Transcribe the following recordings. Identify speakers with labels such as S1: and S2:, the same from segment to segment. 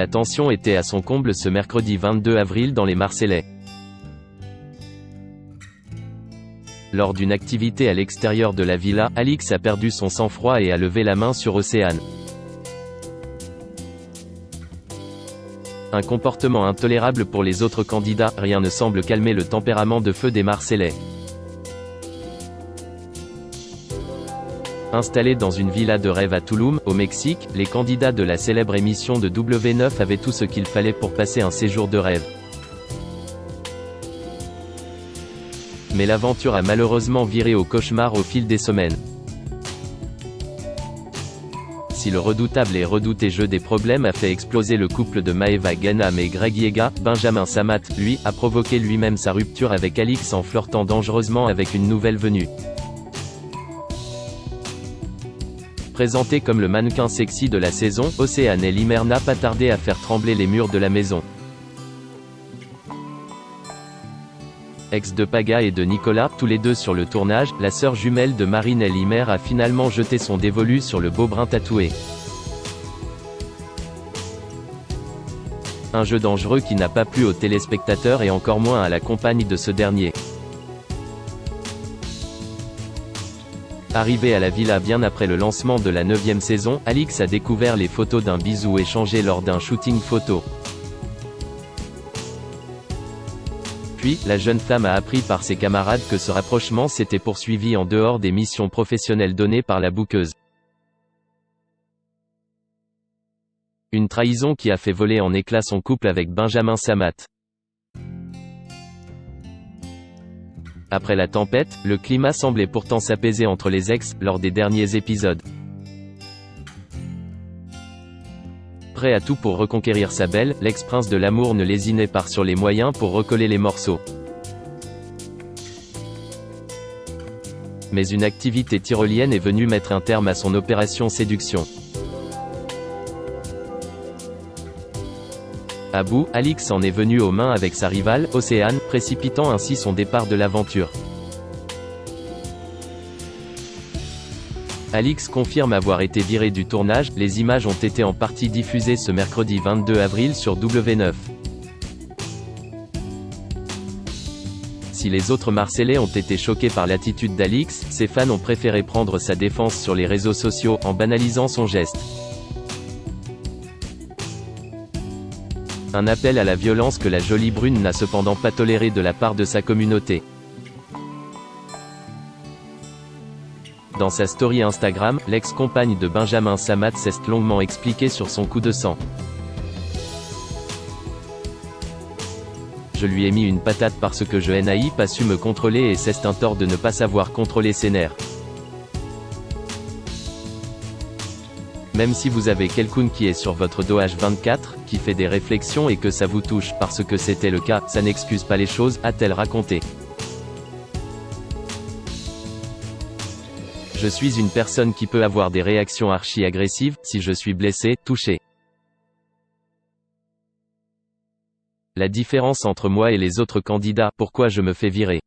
S1: La tension était à son comble ce mercredi 22 avril dans les Marseillais. Lors d'une activité à l'extérieur de la villa, Alix a perdu son sang-froid et a levé la main sur Océane. Un comportement intolérable pour les autres candidats, rien ne semble calmer le tempérament de feu des Marseillais. Installés dans une villa de rêve à Tulum, au Mexique, les candidats de la célèbre émission de W9 avaient tout ce qu'il fallait pour passer un séjour de rêve. Mais l'aventure a malheureusement viré au cauchemar au fil des semaines. Si le redoutable et redouté jeu des problèmes a fait exploser le couple de Maeva Ganam et Greg Yega, Benjamin Samat, lui, a provoqué lui-même sa rupture avec Alix en flirtant dangereusement avec une nouvelle venue. Présenté comme le mannequin sexy de la saison, Océane et Limer n'a pas tardé à faire trembler les murs de la maison. Ex de Paga et de Nicolas, tous les deux sur le tournage, la sœur jumelle de Marine et Limer a finalement jeté son dévolu sur le beau brun tatoué. Un jeu dangereux qui n'a pas plu aux téléspectateurs et encore moins à la compagne de ce dernier. Arrivé à la villa bien après le lancement de la 9e saison, Alix a découvert les photos d'un bisou échangé lors d'un shooting photo. Puis, la jeune femme a appris par ses camarades que ce rapprochement s'était poursuivi en dehors des missions professionnelles données par la bookeuse. Une trahison qui a fait voler en éclats son couple avec Benjamin Samat. Après la tempête, le climat semblait pourtant s'apaiser entre les ex, lors des derniers épisodes. Prêt à tout pour reconquérir sa belle, l'ex-prince de l'amour ne lésinait pas sur les moyens pour recoller les morceaux. Mais une activité tyrolienne est venue mettre un terme à son opération séduction. À bout, Alix en est venue aux mains avec sa rivale, Océane, précipitant ainsi son départ de l'aventure. Alix confirme avoir été virée du tournage, les images ont été en partie diffusées ce mercredi 22 avril sur W9. Si les autres Marseillais ont été choqués par l'attitude d'Alix, ses fans ont préféré prendre sa défense sur les réseaux sociaux, en banalisant son geste. Un appel à la violence que la jolie brune n'a cependant pas toléré de la part de sa communauté. Dans sa story Instagram, l'ex-compagne de Benjamin Samat s'est longuement expliquée sur son coup de sang. Je lui ai mis une patate parce que je n'ai pas su me contrôler et c'est un tort de ne pas savoir contrôler ses nerfs. Même si vous avez quelqu'un qui est sur votre dos H24, qui fait des réflexions et que ça vous touche parce que c'était le cas, ça n'excuse pas les choses, a-t-elle raconté. Je suis une personne qui peut avoir des réactions archi-agressives, si je suis blessé, touché. La différence entre moi et les autres candidats, pourquoi je me fais virer.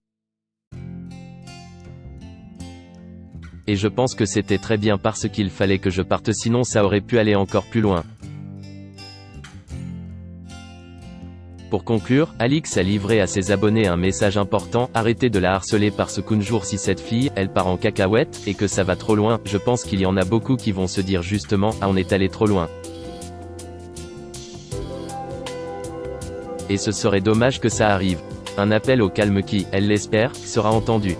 S1: Et je pense que c'était très bien parce qu'il fallait que je parte sinon ça aurait pu aller encore plus loin. Pour conclure, Alix a livré à ses abonnés un message important, arrêtez de la harceler parce qu'un jour si cette fille, elle part en cacahuète, et que ça va trop loin, je pense qu'il y en a beaucoup qui vont se dire justement, ah on est allé trop loin. Et ce serait dommage que ça arrive. Un appel au calme qui, elle l'espère, sera entendu.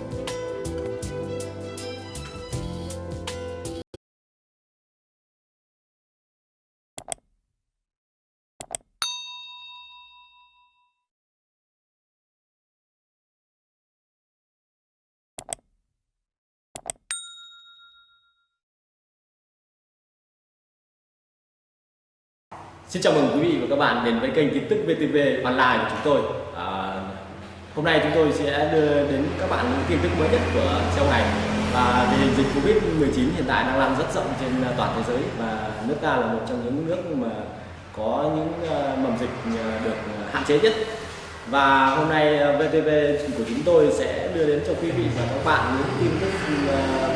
S2: Xin chào mừng quý vị và các bạn đến với kênh tin tức VTV Online của chúng tôi. Hôm nay chúng tôi sẽ đưa đến các bạn những tin tức mới nhất của show này. Và tình hình dịch Covid-19 hiện tại đang lan rất rộng trên toàn thế giới và nước ta là một trong những nước mà có những mầm dịch được hạn chế nhất. Và hôm nay VTV của chúng tôi sẽ đưa đến cho quý vị và các bạn những tin tức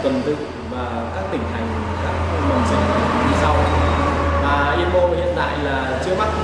S2: tuần tự và các tỉnh thành, các mầm dịch như sau. Và Yên Mô hiện tại lại là chưa mắc